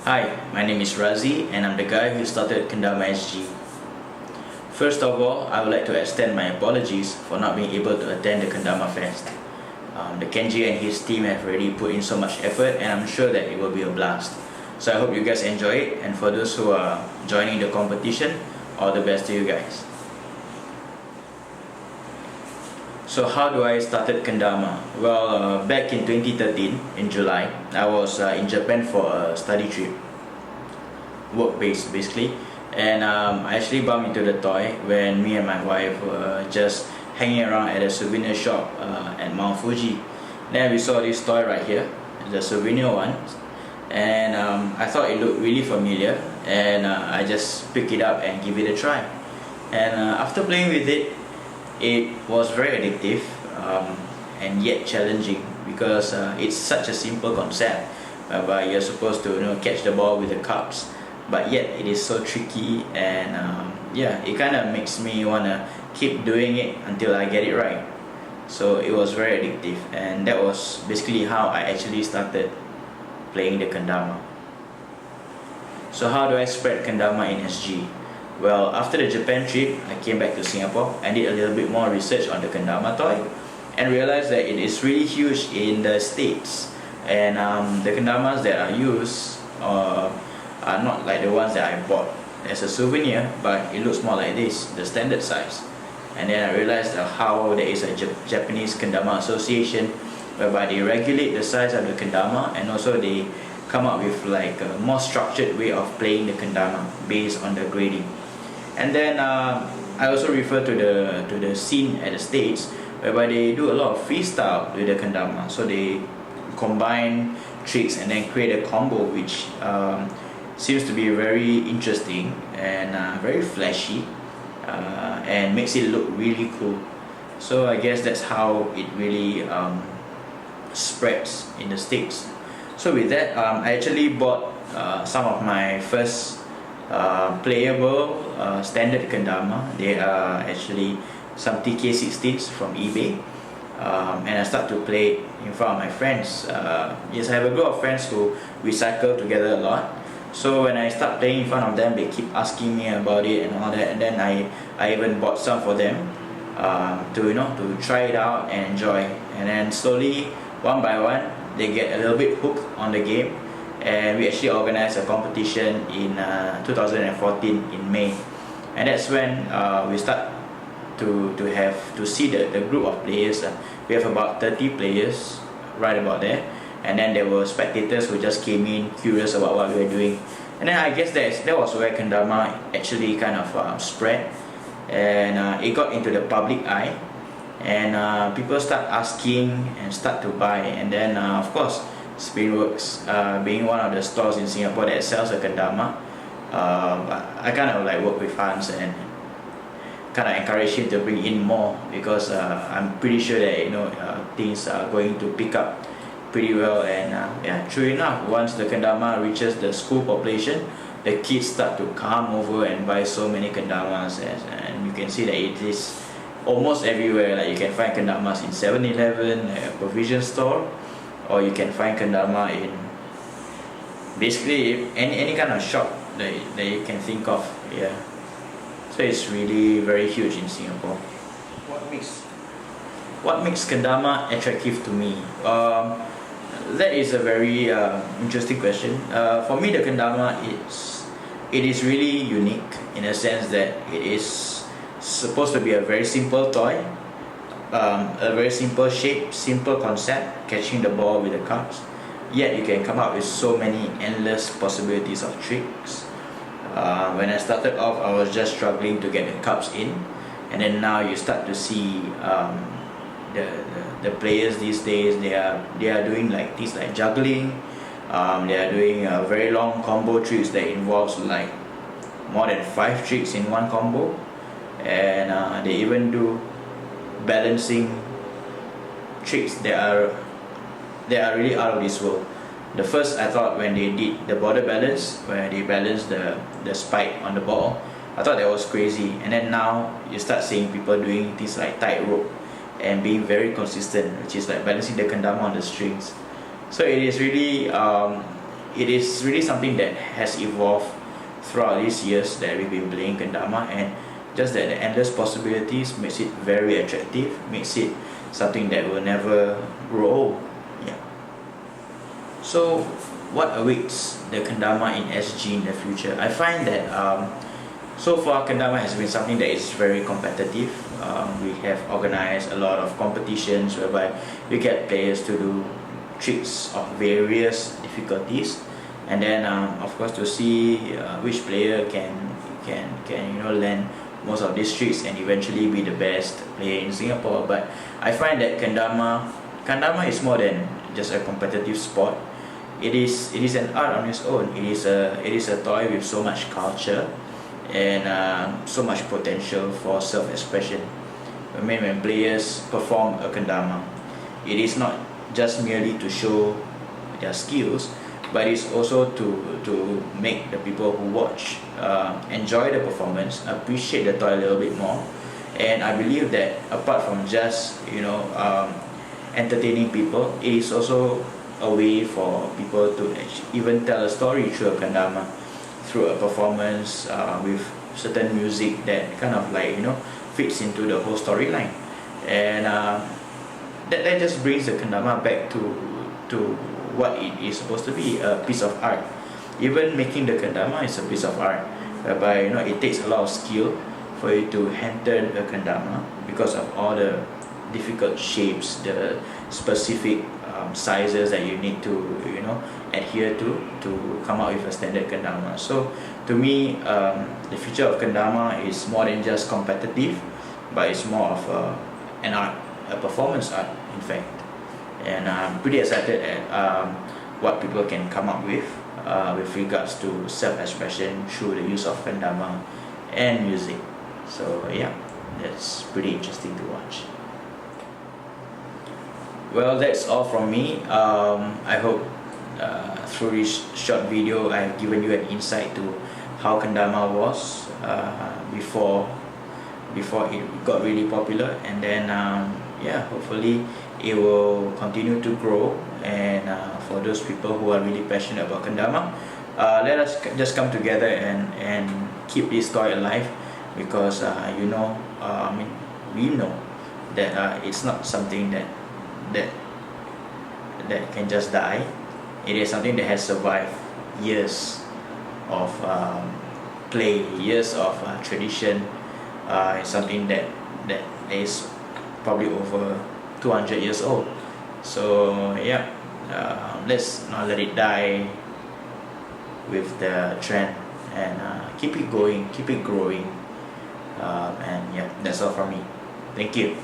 Hi, my name is Razi and I'm the guy who started KendamaSG. First of all, I would like to extend my apologies for not being able to attend the Kendama Fest. The Kenji and his team have already put in so much effort and I'm sure that it will be a blast. So I hope you guys enjoy it, and for those who are joining the competition, all the best to you guys. So how do I started Kendama? Well, back in 2013, in July, I was in Japan for a study trip, work-based basically, and I actually bumped into the toy when me and my wife were just hanging around at a souvenir shop at Mount Fuji. Then we saw this toy right here, the souvenir one, and I thought it looked really familiar, and I just picked it up and give it a try. And after playing with it, it was very addictive and yet challenging, because it's such a simple concept whereby you're supposed to catch the ball with the cups, but yet it is so tricky, and yeah, it kind of makes me want to keep doing it until I get it right. So it was very addictive, and that was basically how I actually started playing the Kendama. So how do I spread Kendama in SG? Well, after the Japan trip, I came back to Singapore and did a little bit more research on the Kendama toy and realized that it is really huge in the States, and the Kendamas that are used are not like the ones that I bought as a souvenir, but it looks more like this, the standard size. And then I realized how there is a Japanese Kendama Association whereby they regulate the size of the Kendama, and also they come up with like a more structured way of playing the Kendama based on the grading. And then I also refer to the scene at the States whereby they do a lot of freestyle with the Kendama. So they combine tricks and then create a combo which seems to be very interesting and very flashy, and makes it look really cool. So I guess that's how it really spreads in the States. So with that, I actually bought some of my first playable standard Kendama. They are actually some TK16s from eBay, and I start to play in front of my friends. Yes, I have a group of friends who we cycle together a lot. So when I start playing in front of them, they keep asking me about it and all that, and then I even bought some for them to try it out and enjoy. And then slowly, one by one, they get a little bit hooked on the game, and we actually organized a competition in 2014 in May, and that's when we start to see the group of players. We have about 30 players right about there, and then there were spectators who just came in curious about what we were doing. And then I guess that was where Kendama actually kind of spread, and it got into the public eye, and people start asking and start to buy. And then of course, Spinworks being one of the stores in Singapore that sells a Kendama, I kind of like work with Hans and kind of encourage him to bring in more, because I'm pretty sure that things are going to pick up pretty well. And yeah, true enough, once the Kendama reaches the school population, the kids start to come over and buy so many Kendamas, and you can see that it is almost everywhere. Like you can find Kendamas in 7-Eleven, a provision store, or you can find Kendama in basically any kind of shop that you can think of. Yeah, so it's really very huge in Singapore. What makes Kendama attractive to me? That is a very interesting question. For me, the Kendama it is really unique in a sense that it is supposed to be a very simple toy, a very simple shape, simple concept, catching the ball with the cups. Yet you can come up with so many endless possibilities of tricks. When I started off, I was just struggling to get the cups in, and then now you start to see the players these days. They are doing like things like juggling. They are doing very long combo tricks that involves like more than 5 tricks in one combo, and they even do balancing tricks that are really out of this world. The first, I thought, when they did the border balance, where they balance the spike on the ball, I thought that was crazy. And then now you start seeing people doing things like tightrope and being very consistent, which is like balancing the Kendama on the strings. So it is really it is really something that has evolved throughout these years that we've been playing kendama, and just that the endless possibilities makes it very attractive, makes it something that will never grow old. Yeah. So what awaits the kendama in SG in the future? I find that so far kendama has been something that is very competitive. We have organized a lot of competitions whereby we get players to do tricks of various difficulties, and then of course to see which player can learn most of these tricks and eventually be the best player in Singapore. But I find that kendama is more than just a competitive sport. It is an art on its own. It is a toy with so much culture and so much potential for self-expression. I mean, when players perform a kendama, it is not just merely to show their skills, but it's also to make the people who watch enjoy the performance, appreciate the toy a little bit more. And I believe that apart from just entertaining people, it is also a way for people to even tell a story through a kendama, through a performance with certain music that kind of fits into the whole storyline. And that just brings the kendama back to what it is supposed to be, a piece of art. Even making the kendama is a piece of art, whereby it takes a lot of skill for you to hand turn a kendama because of all the difficult shapes, the specific sizes that you need to adhere to come out with a standard kendama. So to me, the future of kendama is more than just competitive, but it's more of an art, a performance art in fact. And I'm pretty excited at what people can come up with regards to self-expression through the use of kendama and music. So yeah, that's pretty interesting to watch. Well, that's all from me. I hope through this short video I have given you an insight to how kendama was before it got really popular, and then yeah, hopefully it will continue to grow. And for those people who are really passionate about kendama, let us just come together and keep this toy alive, because we know that it's not something that can just die. It is something that has survived years of play, years of tradition. It's something that is probably over 200 years old. So yeah, let's not let it die with the trend, and keep it going, keep it growing. And yeah, that's all from me. Thank you.